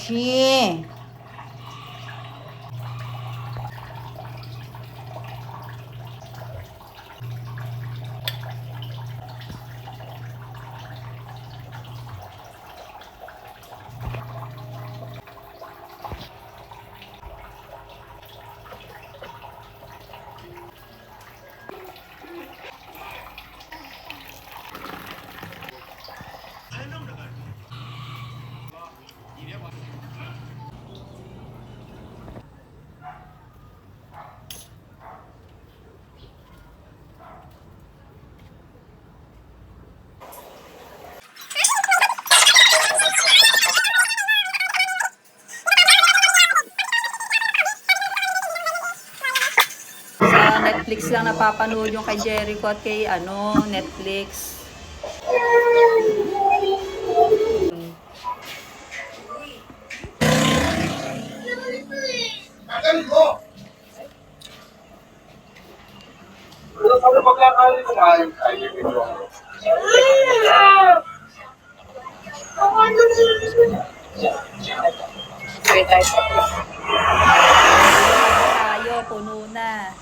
Moshi. Sa Netflix lang napapanood yung kay Jericho at kay Netflix. Tayo, puno na.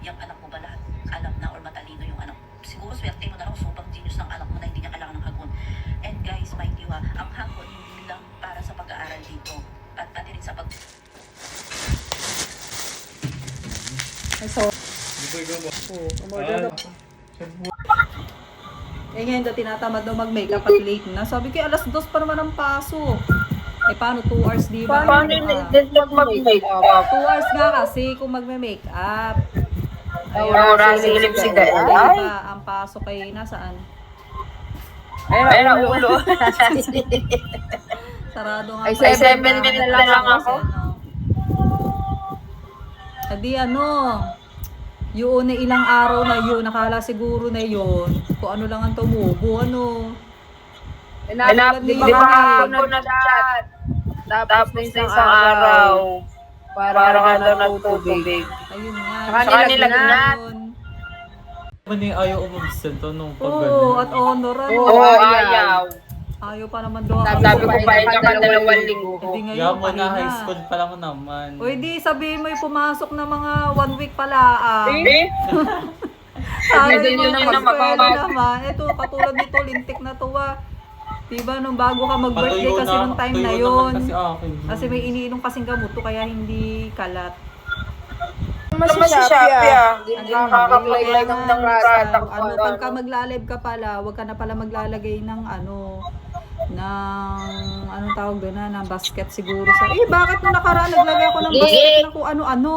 Yung anak mo ba lahat alam na or matalino yung anak? Siguro swerte mo na lang, super genius ng anak mo na hindi niya kailangan ng hagon. And guys, mind you ang hagon hindi lang para sa pag-aaral dito. At pati rin sa pag... So, ngayon daw tinatamad daw mag-makeup at late na. Sabi ko, alas 2 pa naman ang pasok. Paano 2 hours, di ba? Paano yun mag-makeup? 2 hours nga kasi kung magme-makeup. Ayun, silip-sig Ay, ay. diba, ang pasok ay nasaan? Ayun ang ulo. Sarado nga. Ay, 7 minutes na lang ako. Adi yun na ilang araw na yun, nakala siguro na yun, kung ano lang ang tumubo, Di ba ako nag-chat? Tapos isang araw, parang ka daw nagtubig. Ayun nga. Saka nilagnat. Ano yung ayaw umabsento nung pag Oo, at honoran. Oo, ayaw. Ayaw pa naman doon. Sabi ko pa, ito ka 2 linggo. Hindi ngayon, Kaya mo na pahina. high school pa lang naman. O hindi, sabihin mo yung pumasok na mga 1 week pala. Eh? Sabi Pwede mo nyo yung naman eskwela magpapag- naman. Ito, katulad nito, lintik na to Diba, nung bago ka mag-birthday Patuyo kasi nung time na patuyo yun. naman kasi akin. Kasi may iniinom kasing gamot to, kaya hindi kalat. Mas si Shopee Hindi Ano, nakakapag-live ng product. ano, pagka magla-live ka pala, wag ka na pala maglalagay ng anong tawag doon ng basket siguro sa. Bakit nung nakaraan naglagay ako ng basket na kung ano-ano?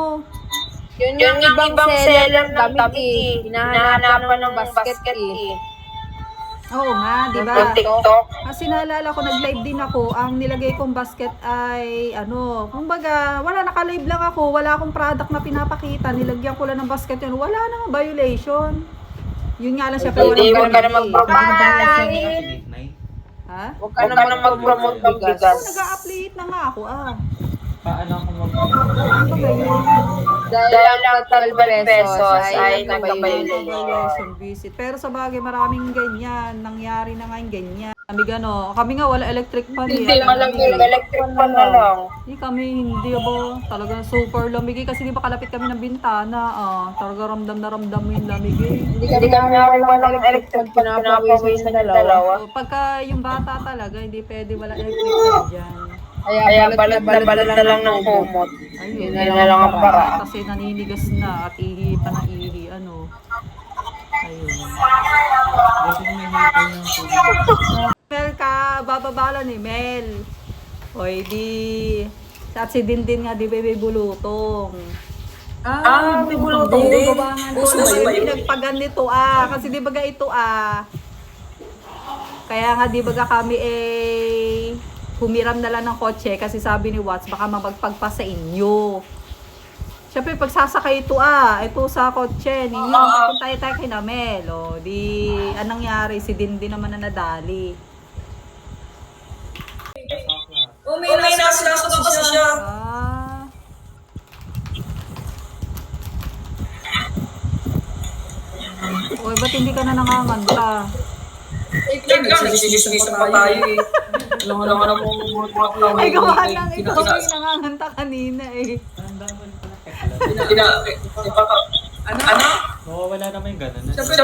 Yun yung ibang seller ng damit eh. Hinahanapan ng basket eh. Oo nga, di ba? Yung TikTok. Kasi naalala ko, nag-live din ako. Ang nilagay kong basket ay, kumbaga, naka-live lang ako. Wala akong product na pinapakita. Nilagyan ko lang ng basket yun. Wala namang violation. Yun nga lang siya, pero Hindi, walang wag ka na violation. mag-promote. Ha? Huwag ka naman mag-promote ng bigas. Nag-a-update na nga ako, Paano ako Ano ba yun? Dahil lang 12 pesos ay nagka-violation. Violation visit. Pero sa bagay, maraming ganyan. Nangyari na nga yung ganyan. Kami nga wala electric fan. Hindi, malamig. Electric fan na lang. Hindi ba? Talaga super lamig kasi di ba kalapit kami ng bintana. Talaga ramdam na ramdam mo yung lamig Hindi kami wala ng electric fan. Pinapawisan na dalawa. Pagka yung bata talaga, hindi pwede wala electric fan dyan. Kaya balat na lang ng kumot. Ayun, Yun na lang ang para. Kasi naninigas na at ihi pa na ihi. Ayun. Kasi may hipon yung tubig. Mel ka, bababala ni Mel. Oy, at si Dindin nga, di ba may bulutong. May bulutong din. Gubangan ko na yung pinagpaganito Kasi di ba ito Kaya nga di ba kami humiram na lang ng kotse kasi sabi ni Watts baka mapagpagpa sa inyo. Siyempre pagsasakay ito ito sa kotse ninyo, papunta tayo kay Namel. Anong nangyari? Si Dindi naman na nadali. May nasa kasi siya. Uy, ba't hindi ka na nanganganta? Nagsisisisa pa tayo eh. Lang na po. Ay, gawa lang ito. May nanganganta kanina Ano? Mawawala naman yung gano'n. Siyempre,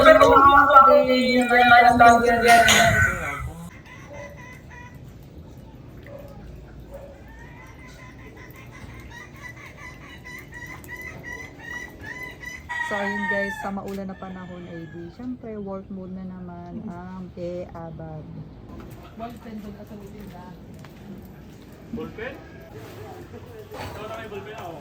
So ayun guys, sa maulan na panahon ay syempre work mode na naman ang abag. Ballpen doon ka sa ulinda. Ballpen? Ito na may ballpen ako.